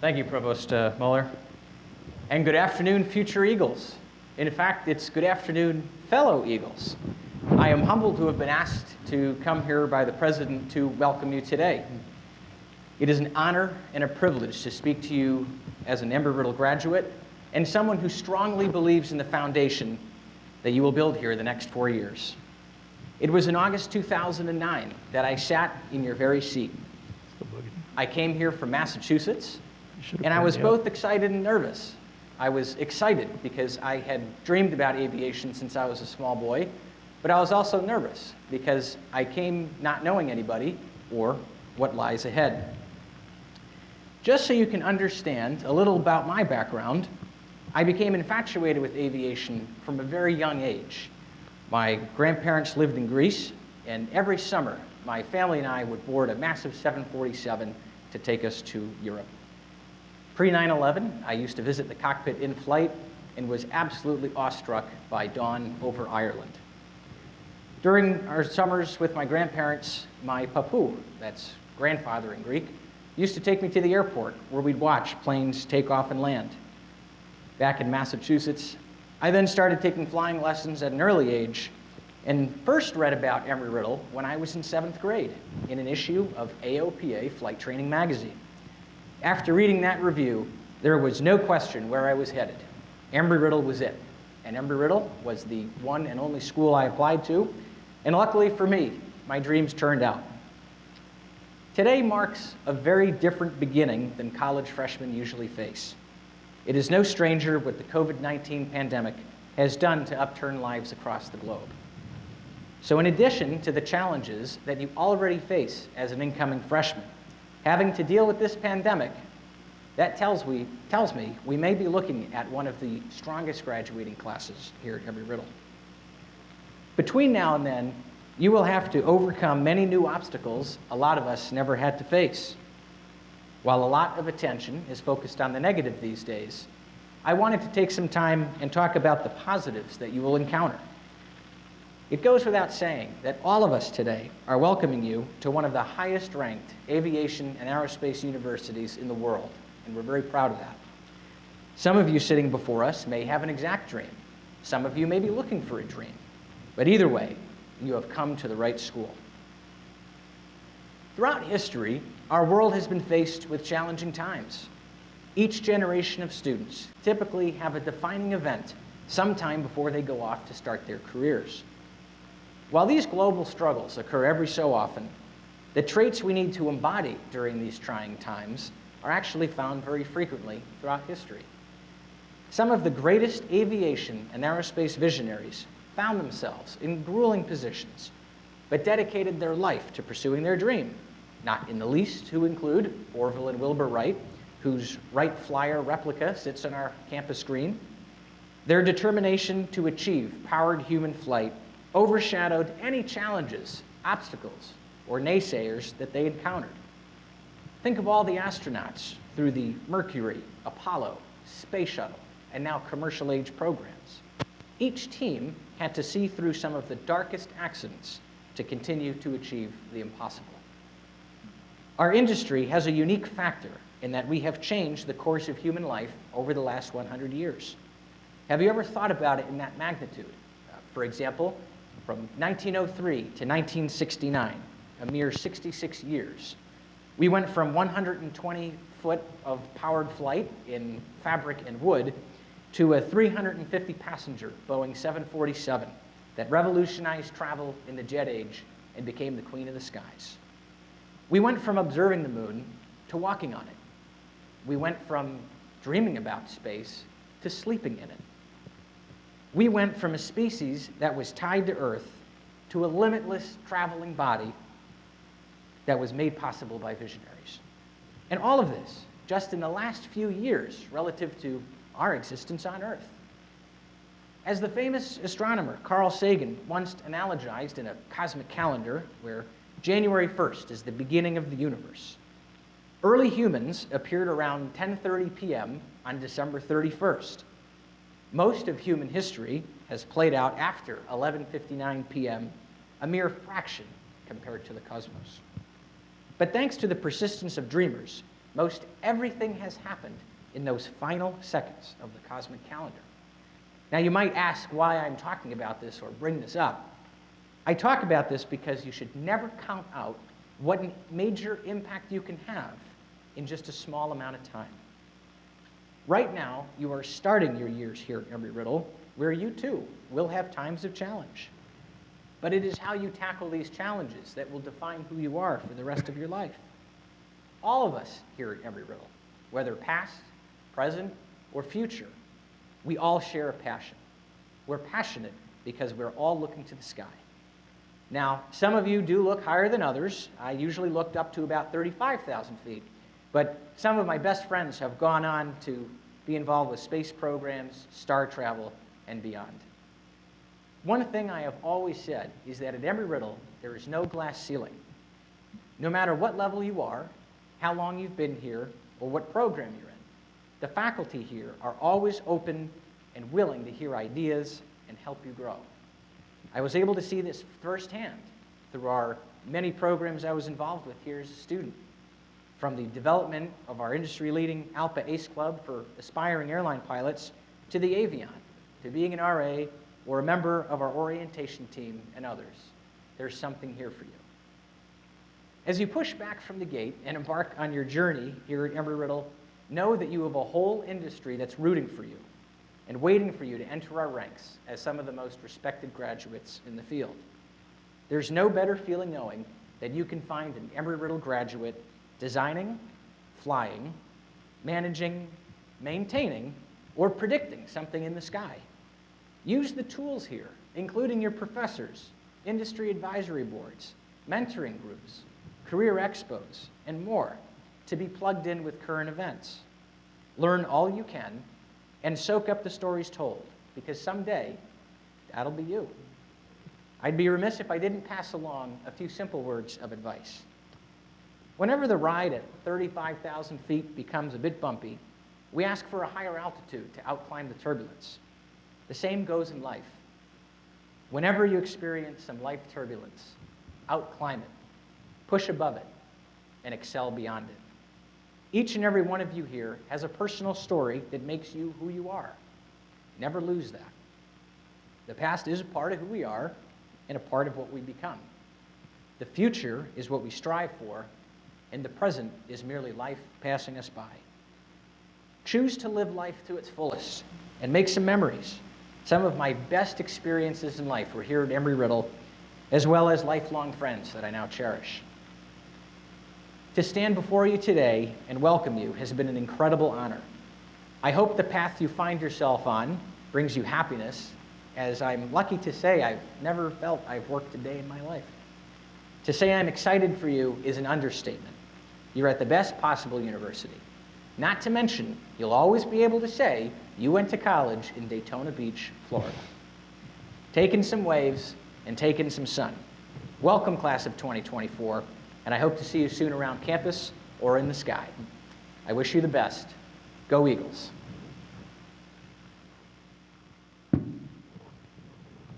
Thank you, Provost Mueller. And good afternoon, future Eagles. In fact, it's good afternoon, fellow Eagles. I am humbled to have been asked to come here by the President to welcome you today. It is an honor and a privilege to speak to you as an Embry-Riddle graduate and someone who strongly believes in the foundation that you will build here the next 4 years. It was in August 2009 that I sat in your very seat. I came here from Massachusetts, and I was both excited and nervous. I was excited because I had dreamed about aviation since I was a small boy, but I was also nervous because I came not knowing anybody or what lies ahead. Just so you can understand a little about my background, I became infatuated with aviation from a very young age. My grandparents lived in Greece, and every summer, my family and I would board a massive 747 to take us to Europe. Pre-9/11, I used to visit the cockpit in flight and was absolutely awestruck by dawn over Ireland. During our summers with my grandparents, my papu, that's grandfather in Greek, used to take me to the airport where we'd watch planes take off and land. Back in Massachusetts, I then started taking flying lessons at an early age and first read about Embry-Riddle when I was in 7th grade in an issue of AOPA Flight Training magazine. After reading that review, there was no question where I was headed. Embry-Riddle was it. And Embry-Riddle was the one and only school I applied to. And luckily for me, my dreams turned out. Today marks a very different beginning than college freshmen usually face. It is no stranger what the COVID-19 pandemic has done to upturn lives across the globe. So in addition to the challenges that you already face as an incoming freshman, having to deal with this pandemic, that tells me we may be looking at one of the strongest graduating classes here at Embry-Riddle. Between now and then, you will have to overcome many new obstacles a lot of us never had to face. While a lot of attention is focused on the negative these days, I wanted to take some time and talk about the positives that you will encounter. It goes without saying that all of us today are welcoming you to one of the highest ranked aviation and aerospace universities in the world, and we're very proud of that. Some of you sitting before us may have an exact dream. Some of you may be looking for a dream. But either way, you have come to the right school. Throughout history, our world has been faced with challenging times. Each generation of students typically have a defining event sometime before they go off to start their careers. While these global struggles occur every so often, the traits we need to embody during these trying times are actually found very frequently throughout history. Some of the greatest aviation and aerospace visionaries found themselves in grueling positions, but dedicated their life to pursuing their dream, not in the least who include Orville and Wilbur Wright, whose Wright Flyer replica sits on our campus screen. Their determination to achieve powered human flight overshadowed any challenges, obstacles, or naysayers that they encountered. Think of all the astronauts through the Mercury, Apollo, Space Shuttle, and now commercial age programs. Each team had to see through some of the darkest accidents to continue to achieve the impossible. Our industry has a unique factor in that we have changed the course of human life over the last 100 years. Have you ever thought about it in that magnitude? For example, from 1903 to 1969, a mere 66 years, we went from 120 foot of powered flight in fabric and wood to a 350 passenger Boeing 747 that revolutionized travel in the jet age and became the queen of the skies. We went from observing the moon to walking on it. We went from dreaming about space to sleeping in it. We went from a species that was tied to Earth to a limitless traveling body that was made possible by visionaries. And all of this just in the last few years relative to our existence on Earth. As the famous astronomer Carl Sagan once analogized in a cosmic calendar where January 1st is the beginning of the universe, early humans appeared around 10:30 p.m. on December 31st. Most of human history has played out after 11:59 p.m., a mere fraction compared to the cosmos. But thanks to the persistence of dreamers, Most everything has happened in those final seconds of the cosmic calendar. Now you might ask why I'm talking about this or bring this up. I talk about this because you should never count out what major impact you can have in just a small amount of time. Right now, you are starting your years here at Embry-Riddle, where you too will have times of challenge. But it is how you tackle these challenges that will define who you are for the rest of your life. All of us here at Embry-Riddle, whether past, present, or future, we all share a passion. We're passionate because we're all looking to the sky. Now, some of you do look higher than others. I usually looked up to about 35,000 feet, but some of my best friends have gone on to be involved with space programs, star travel, and beyond. One thing I have always said is that at Embry-Riddle, there is no glass ceiling. No matter what level you are, how long you've been here, or what program you're in, the faculty here are always open and willing to hear ideas and help you grow. I was able to see this firsthand through our many programs I was involved with here as a student, from the development of our industry-leading Alpha Ace Club for aspiring airline pilots to the Aviation, to being an RA or a member of our orientation team and others. There's something here for you. As you push back from the gate and embark on your journey here at Embry-Riddle, know that you have a whole industry that's rooting for you and waiting for you to enter our ranks as some of the most respected graduates in the field. There's no better feeling knowing that you can find an Embry-Riddle graduate designing, flying, managing, maintaining, or predicting something in the sky. Use the tools here, including your professors, industry advisory boards, mentoring groups, career expos, and more, to be plugged in with current events. Learn all you can and soak up the stories told, because someday, that'll be you. I'd be remiss if I didn't pass along a few simple words of advice. Whenever the ride at 35,000 feet becomes a bit bumpy, we ask for a higher altitude to outclimb the turbulence. The same goes in life. Whenever you experience some life turbulence, outclimb it, push above it, and excel beyond it. Each and every one of you here has a personal story that makes you who you are. Never lose that. The past is a part of who we are and a part of what we become. The future is what we strive for, and the present is merely life passing us by. Choose to live life to its fullest and make some memories. Some of my best experiences in life were here at Embry-Riddle, as well as lifelong friends that I now cherish. To stand before you today and welcome you has been an incredible honor. I hope the path you find yourself on brings you happiness, as I'm lucky to say I've never felt I've worked a day in my life. To say I'm excited for you is an understatement. You're at the best possible university. Not to mention, you'll always be able to say you went to college in Daytona Beach, Florida. Taking some waves and taking some sun. Welcome, class of 2024. And I hope to see you soon around campus or in the sky. I wish you the best. Go Eagles.